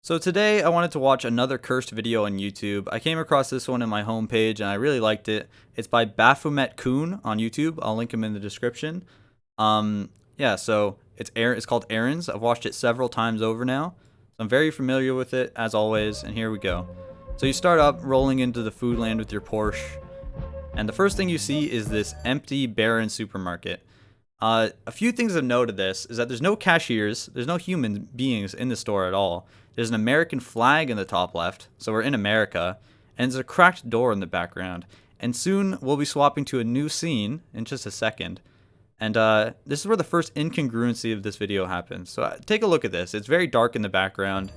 So today I wanted to watch another cursed video on YouTube. I came across this one in my homepage and I really liked it. It's by Baphomet Kun on YouTube. I'll link him in the description. Yeah, so it's called Errands. I've watched it several times over now. So I'm very familiar with it as always, and here we go. So you start up rolling into the food land with your Porsche, and the first thing you see is this empty, barren supermarket. A few things of note of this is that there's no cashiers, there's no human beings in the store at all. There's an American flag in the top left, so we're in America, and there's a cracked door in the background. And soon we'll be swapping to a new scene in just a second. And this is where the first incongruency of this video happens. So take a look at this. It's very dark in the background.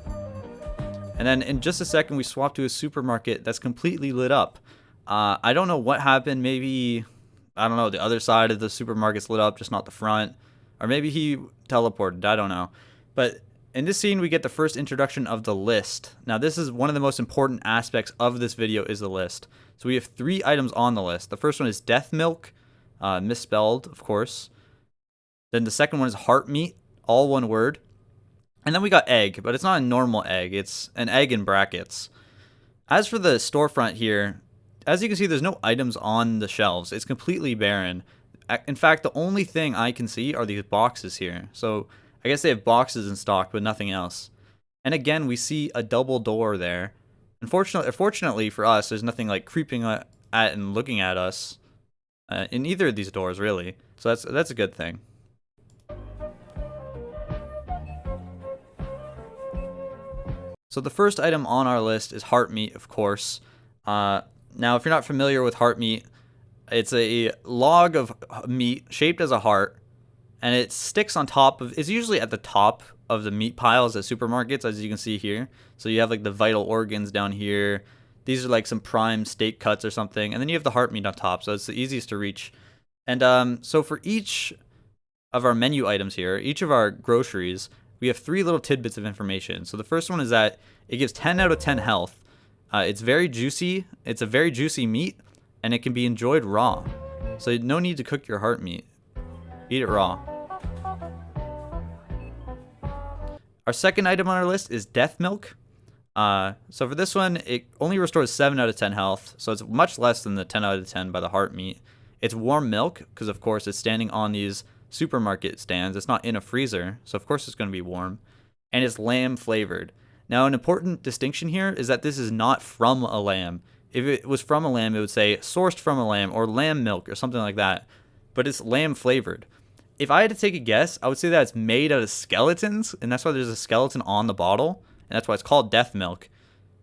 And then in just a second we swap to a supermarket that's completely lit up. I don't know what happened. Maybe, I don't know, the other side of the supermarket's lit up, just not the front. Or maybe he teleported, I don't know. But in this scene, we get the first introduction of the list. Now, this is one of the most important aspects of this video is the list. So we have 3 items on the list. The first one is death milk, misspelled, of course. Then the second one is heart meat, all one word. And then we got egg, but it's not a normal egg. It's an egg in brackets. As for the storefront here, as you can see, there's no items on the shelves. It's completely barren. In fact, the only thing I can see are these boxes here. So I guess they have boxes in stock, but nothing else. And again, we see a double door there. Fortunately for us, there's nothing like creeping at and looking at us in either of these doors, really. So that's a good thing. So the first item on our list is heart meat, of course. Now, if you're not familiar with heart meat, it's a log of meat shaped as a heart, and it sticks on top of, it's usually at the top of the meat piles at supermarkets, as you can see here. So you have like the vital organs down here. These are like some prime steak cuts or something, and then you have the heart meat on top, so it's the easiest to reach. And so for each of our menu items here, each of our groceries, we have 3 little tidbits of information. So the first one is that it gives 10 out of 10 health. It's very juicy. It's a very juicy meat, and it can be enjoyed raw. So no need to cook your heart meat. Eat it raw. Our second item on our list is death milk. So for this one, it only restores 7 out of 10 health, so it's much less than the 10 out of 10 by the heart meat. It's warm milk, because of course it's standing on these supermarket stands. It's not in a freezer, so of course it's going to be warm. And it's lamb flavored. Now, an important distinction here is that this is not from a lamb. If it was from a lamb, it would say sourced from a lamb or lamb milk or something like that. But it's lamb flavored. If I had to take a guess, I would say that it's made out of skeletons, and that's why there's a skeleton on the bottle, and that's why it's called death milk,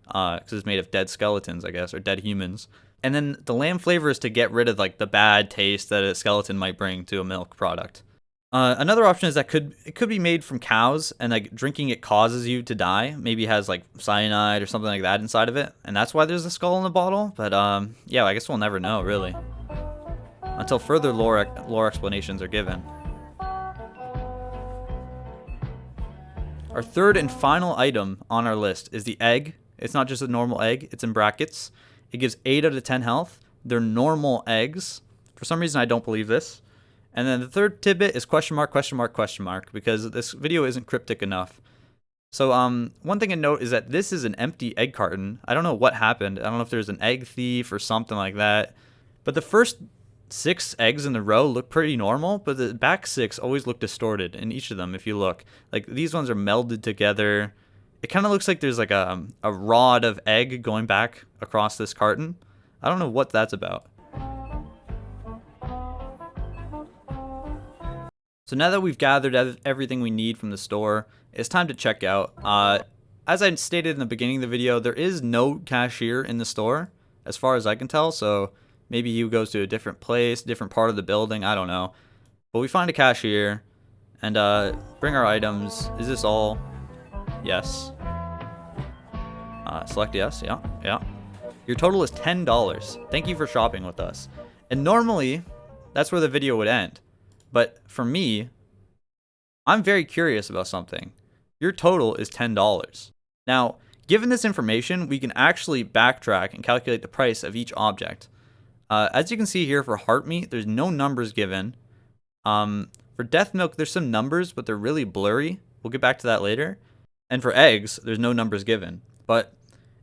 because it's made of dead skeletons, I guess, or dead humans. And then the lamb flavor is to get rid of like the bad taste that a skeleton might bring to a milk product. Another option is that it could be made from cows, and like drinking it causes you to die. Maybe it has like cyanide or something like that inside of it, and that's why there's a skull in the bottle. But yeah, I guess we'll never know really until further lore explanations are given. Our third and final item on our list is the egg. It's not just a normal egg, it's in brackets. It gives 8 out of 10 health. They're normal eggs. For some reason, I don't believe this. And then the third tidbit is question mark, question mark, question mark, because this video isn't cryptic enough. So one thing to note is that this is an empty egg carton. I don't know what happened. I don't know if there's an egg thief or something like that. But the first 6 eggs in the row look pretty normal, but the back 6 always look distorted in each of them if you look. Like these ones are melded together. It kind of looks like there's like a rod of egg going back across this carton. I don't know what that's about. So now that we've gathered everything we need from the store, it's time to check out. As I stated in the beginning of the video, there is no cashier in the store, as far as I can tell. So maybe he goes to a different place, different part of the building, I don't know. But we find a cashier and bring our items. Is this all? Yes. Select yes, yeah. Your total is $10. Thank you for shopping with us. And normally, that's where the video would end. But for me, I'm very curious about something. Your total is $10. Now, given this information, we can actually backtrack and calculate the price of each object. As you can see here for heart meat, there's no numbers given. For death milk, there's some numbers, but they're really blurry. We'll get back to that later. And for eggs, there's no numbers given. But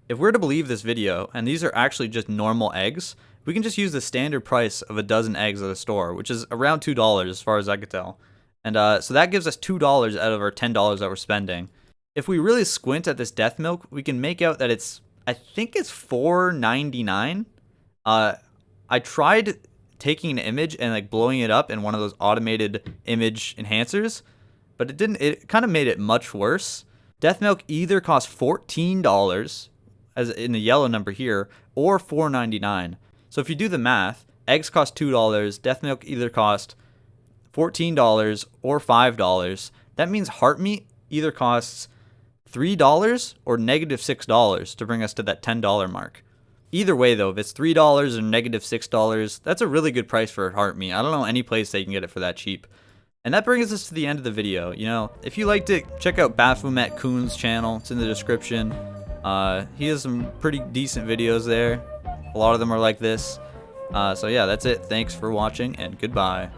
if we're to believe this video, and these are actually just normal eggs, we can just use the standard price of a dozen eggs at a store, which is around $2 as far as I could tell. And so that gives us $2 out of our $10 that we're spending. If we really squint at this death milk, we can make out that I think it's $4.99. I tried taking an image and like blowing it up in one of those automated image enhancers, but it kind of made it much worse. Death milk either costs $14, as in the yellow number here, or $4.99. So if you do the math, eggs cost $2, death milk either cost $14 or $5. That means heart meat either costs $3 or -$6 to bring us to that $10 mark. Either way though, if it's $3 or -$6, that's a really good price for heart meat. I don't know any place they can get it for that cheap. And that brings us to the end of the video. You know, if you liked it, check out Baphomet Coon's channel. It's in the description. He has some pretty decent videos there. A lot of them are like this. So yeah, that's it. Thanks for watching and goodbye.